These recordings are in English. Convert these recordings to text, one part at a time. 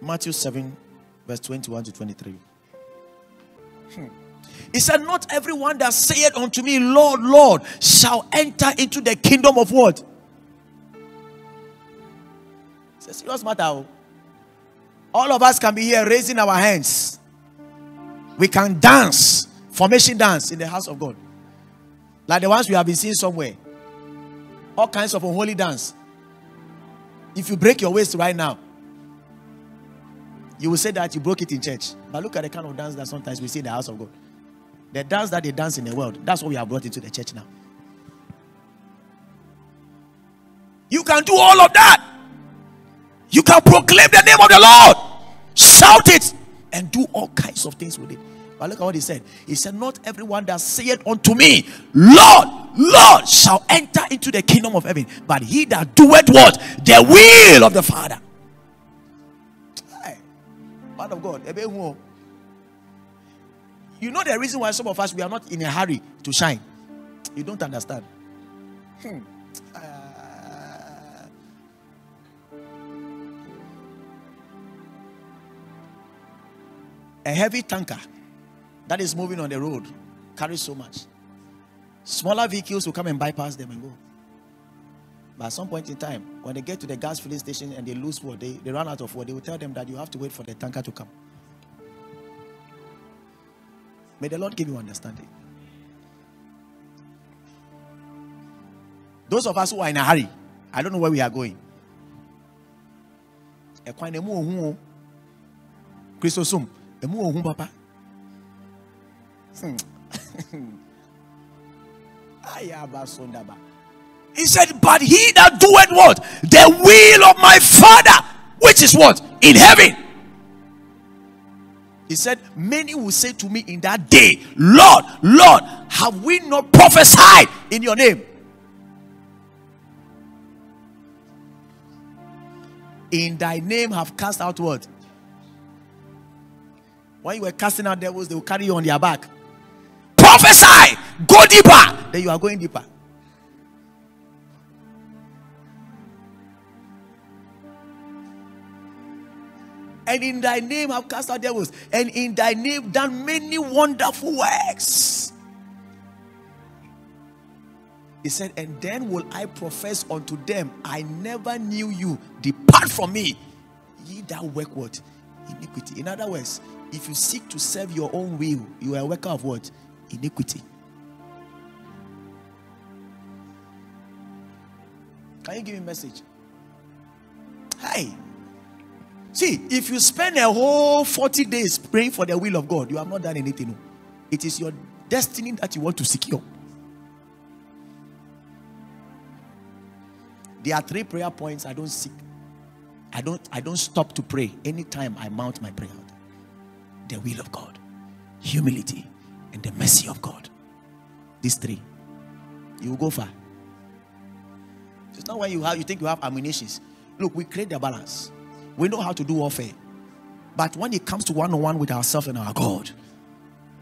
Matthew 7, verse 21 to 23. He said, not everyone that saith unto me, Lord, Lord, shall enter into the kingdom of what? It's a serious matter. All of us can be here raising our hands. We can dance, formation dance in the house of God. Like the ones we have been seeing somewhere. All kinds of unholy dance. If you break your waist right now, you will say that you broke it in church. But look at the kind of dance that sometimes we see in the house of God. The dance that they dance in the world, that's what we have brought into the church now. You can do all of that. You can proclaim the name of the Lord. Shout it. And do all kinds of things with it. But look at what he said. He said, not everyone that saith unto me, Lord, Lord, shall enter into the kingdom of heaven, but he that doeth what? The will of the Father. Hey, man of God. You know the reason why some of us, we are not in a hurry to shine. You don't understand. A heavy tanker that is moving on the road carries so much. Smaller vehicles will come and bypass them and go. But at some point in time, when they get to the gas filling station and they lose water, they run out of water, they will tell them that you have to wait for the tanker to come. May the Lord give you understanding. Those of us who are in a hurry, I don't know where we are going. Christosum. Papa. He said, but he that doeth what? The will of my Father, which is what? In heaven. He said, many will say to me in that day, Lord, Lord, have we not prophesied in your name? In thy name have cast out what? When you were casting out devils, they will carry you on their back. Prophesy! Go deeper! Then you are going deeper. And in thy name have cast out devils. And in thy name done many wonderful works. He said, and then will I profess unto them, I never knew you. Depart from me, ye that work what? Iniquity. In other words, if you seek to serve your own will, you are a worker of what? Iniquity. Can you give me a message? Hey. See, if you spend a whole 40 days praying for the will of God, you have not done anything. It is your destiny that you want to secure. There are 3 prayer points I don't seek. I don't stop to pray anytime I mount my prayer. The will of God, humility, and the mercy of God. These 3, you will go far. It's not when you think you have ammunitions. Look, we create the balance. We know how to do warfare, but when it comes to one-on-one with ourselves and our God,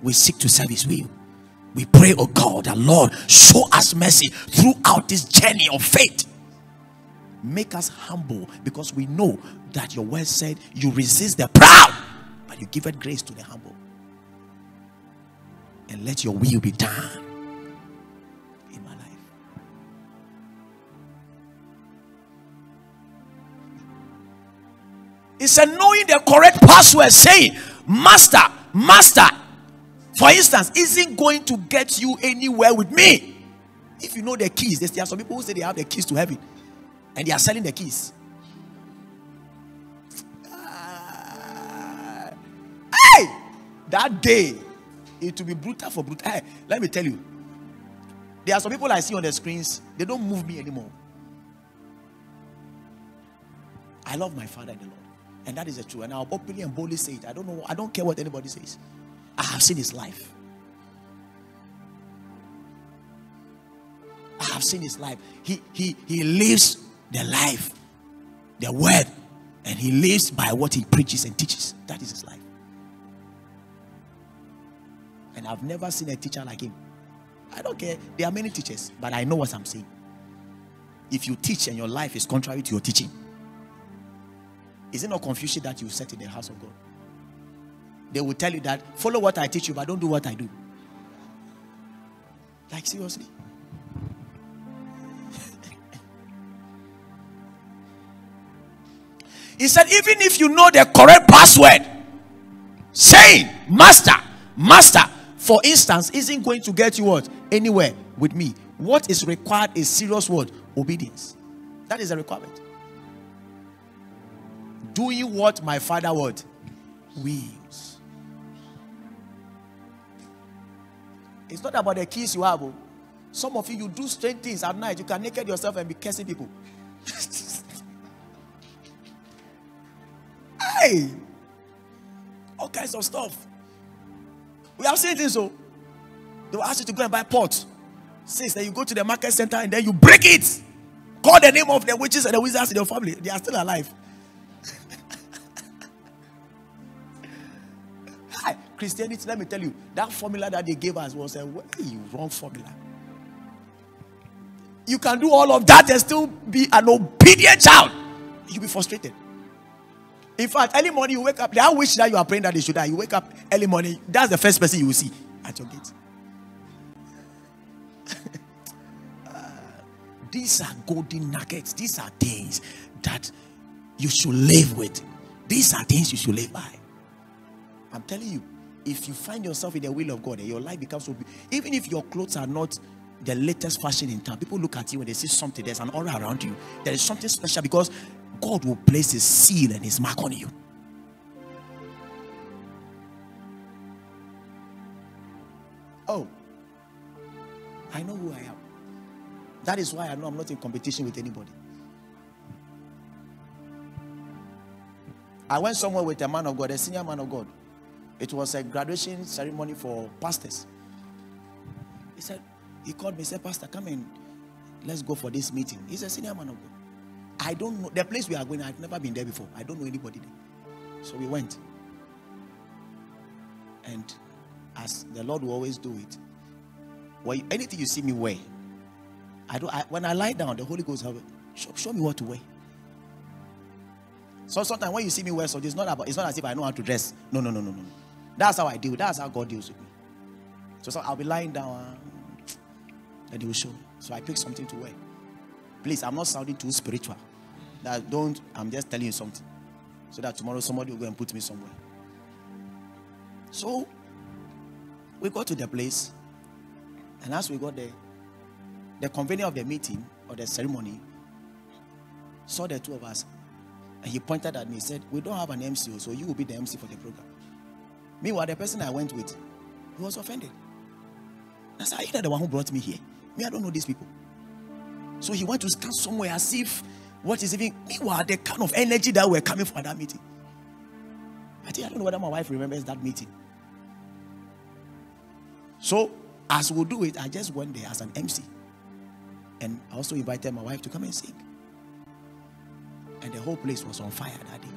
we seek to serve His will. We pray, oh God, that Lord, show us mercy throughout this journey of faith. Make us humble, because we know that your word said you resist the proud, but you give it grace to the humble. And let your will be done in my life. He said, knowing the correct password, saying, Master, Master, for instance, isn't going to get you anywhere with me. If you know the keys, there are some people who say they have the keys to heaven, and they are selling the keys. Hey, that day it will be brutal for brutal. Hey, let me tell you, there are some people I see on the screens, they don't move me anymore. I love my Father in the Lord, and that is the truth. And I'll openly and boldly say it. I don't care what anybody says. I have seen His life. I have seen His life. He lives the life, the word, and He lives by what He preaches and teaches. That is His life. And I've never seen a teacher like Him. I don't care. There are many teachers, but I know what I'm saying. If you teach and your life is contrary to your teaching, Is it not confusion that you set in the house of God? They will tell you that follow what I teach you, but don't do what I do. Like seriously. He said, even if you know the correct password, saying master, master, for instance, isn't going to get you what? Anywhere with me. What is required is serious word, obedience. That is a requirement. Doing what my Father would wills. It's not about the keys you have. Some of you do strange things at night. You can naked yourself and be cursing people. Hey, all kinds of stuff. We have seen this. So they will ask you to go and buy pot. Since then you go to the market center and then you break it. Call the name of the witches and the wizards in your family. They are still alive. Christianity, let me tell you, that formula that they gave us was a wrong formula. You can do all of that and still be an obedient child. You'll be frustrated. In fact, early morning you wake up. I wish that you are praying that they should die. You wake up early morning. That's the first person you will see at your gate. These are golden nuggets. These are things that you should live with. These are things you should live by. I'm telling you, if you find yourself in the will of God, your life becomes so beautiful. Even if your clothes are not the latest fashion in town, people look at you and they see something. There's an aura around you. There is something special because God will place his seal and his mark on you. Oh, I know who I am. That is why I know I'm not in competition with anybody. I went somewhere with a man of God, a senior man of God. It was a graduation ceremony for pastors. He called me, said, Pastor, come in. Let's go for this meeting. He's a senior man of God. I don't know. The place we are going, I've never been there before. I don't know anybody there. So we went. And as the Lord will always do it, well, anything you see me wear, when I lie down, the Holy Ghost will show me what to wear. So sometimes when you see me wear something, it's not as if I know how to dress. No. That's how I deal. That's how God deals with me. So I'll be lying down and he will show me. So I pick something to wear. Please, I'm not sounding too spiritual. I'm just telling you something. So that tomorrow somebody will go and put me somewhere. So we got to the place. And as we got there, the convener of the meeting or the ceremony saw the two of us. And he pointed at me and said, we don't have an MC, so you will be the MC for the program. Meanwhile, the person I went with, he was offended. I said, are you the one who brought me here? Me, I don't know these people. So he went to stand somewhere as if what is even, meanwhile, the kind of energy that were coming for that meeting. I don't know whether my wife remembers that meeting. So, as we'll do it, I just went there as an MC. And I also invited my wife to come and sing. And the whole place was on fire that day.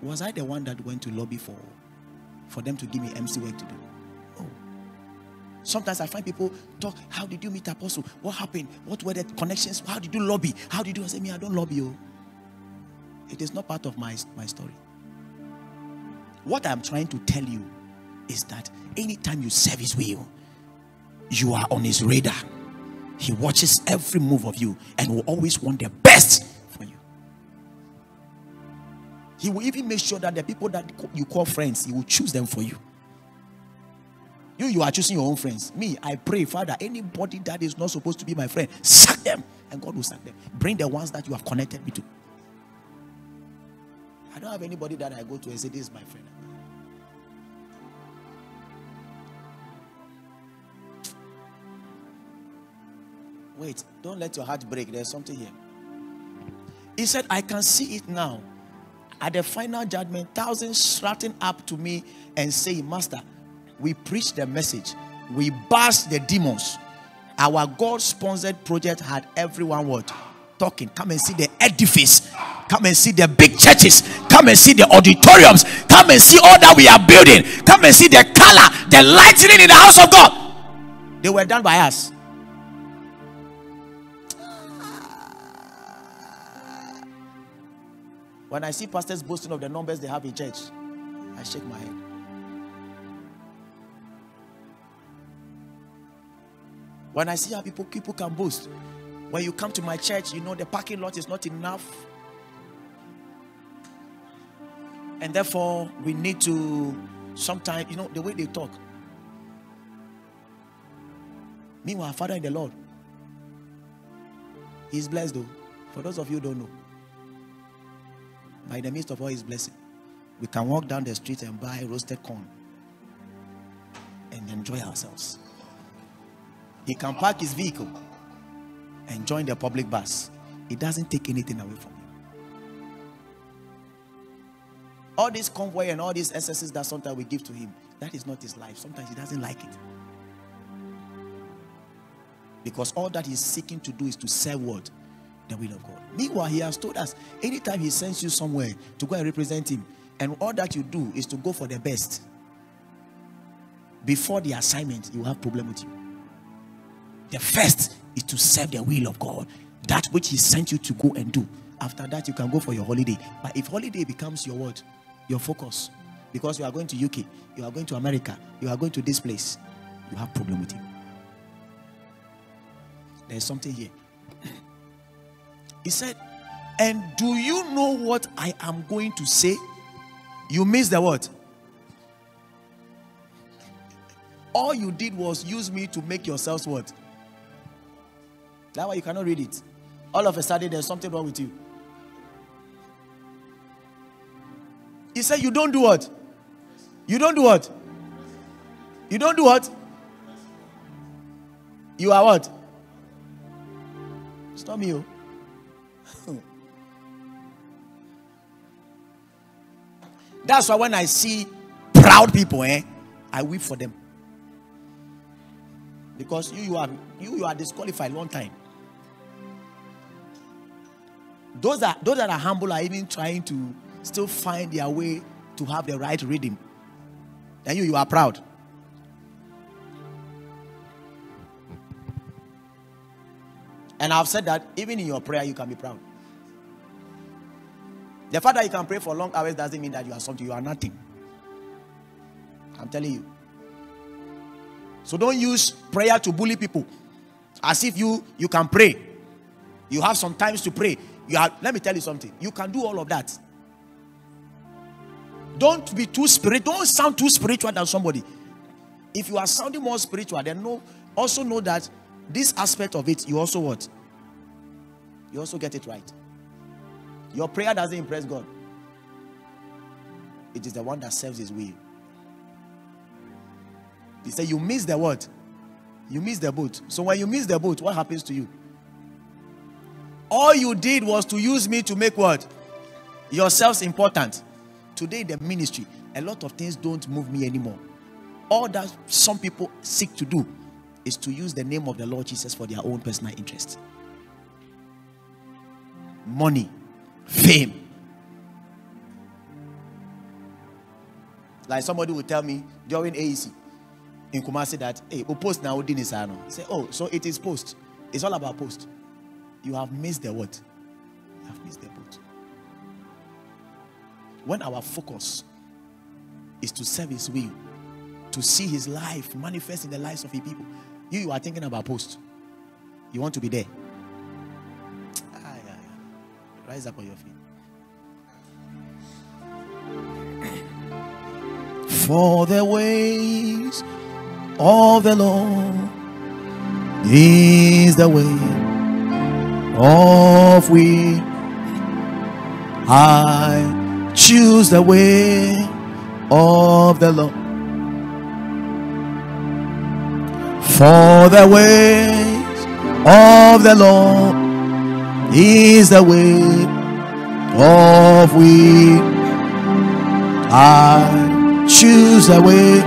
Was I the one that went to lobby for them to give me MC work to do? No. Sometimes I find people talk, how did you meet Apostle? What happened? What were the connections? How did you lobby? How did you say, me, I don't lobby you. It is not part of my story. What I'm trying to tell you is that anytime you serve his will, you are on his radar. He watches every move of you and will always want the best for you. He will even make sure that the people that you call friends, he will choose them for you. You are choosing your own friends. Me, I pray, Father, anybody that is not supposed to be my friend, sack them, and God will sack them. Bring the ones that you have connected me to. I don't have anybody that I go to and say, this is my friend. Wait, don't let your heart break. There's something here. He said, I can see it now. At the final judgment, thousands shouting up to me and saying, Master, we preached the message. We bashed the demons. Our God-sponsored project had everyone what? Talking. Come and see the edifice. Come and see the big churches. Come and see the auditoriums. Come and see all that we are building. Come and see the color, the lightning in the house of God. They were done by us. When I see pastors boasting of the numbers they have in church, I shake my head. When I see how people can boast. When you come to my church, you know the parking lot is not enough. And therefore, we need to sometimes, you know, the way they talk. Meanwhile, Father in the Lord, He's blessed though. For those of you who don't know, by the midst of all His blessing, we can walk down the street and buy roasted corn and enjoy ourselves. He can park his vehicle and join the public bus. It doesn't take anything away from him. All this convoy and all these excesses that sometimes we give to him, that is not his life. Sometimes he doesn't like it. Because all that he's seeking to do is to serve what? The will of God. Meanwhile, he has told us, anytime he sends you somewhere to go and represent him, and all that you do is to go for the best, before the assignment, you have problem with you. The first is to serve the will of God. That which he sent you to go and do. After that, you can go for your holiday. But if holiday becomes your what? Your focus. Because you are going to UK, you are going to America, you are going to this place, you have problem with him. There is something here. He said, and do you know what I am going to say? You missed the word. All you did was use me to make yourselves what? That's why you cannot read it. All of a sudden, there's something wrong with you. He said, you don't do what? You don't do what? You don't do what? You are what? It's not me. Oh. That's why when I see proud people, I weep for them. Because you are disqualified long time. Those that are humble are even trying to still find their way to have the right rhythm. Then you are proud. And I've said that even in your prayer you can be proud. The fact that you can pray for long hours doesn't mean that you are something. You are nothing. I'm telling you. So don't use prayer to bully people. As if you can pray. You have some times to pray. Let me tell you something. You can do all of that. Don't be too spiritual. Don't sound too spiritual than somebody. If you are sounding more spiritual, then also know that this aspect of it, you also what? You also get it right. Your prayer doesn't impress God. It is the one that serves his will. He said, you miss the what? You miss the boat. So when you miss the boat, what happens to you? All you did was to use me to make what? Yourselves important. Today in the ministry, a lot of things don't move me anymore. All that some people seek to do is to use the name of the Lord Jesus for their own personal interest. Money, fame. Like somebody will tell me during AEC in Kumasi that, hey, we post now, say, oh, so it is post. It's all about post. You have missed the what? You have missed the boat. When our focus is to serve his will, to see his life manifest in the lives of his people, you are thinking about post. You want to be there. Rise up on your feet. For the ways of the Lord is the way of we. I choose the way of the Lord. For the ways of the Lord is the way of we. I choose the way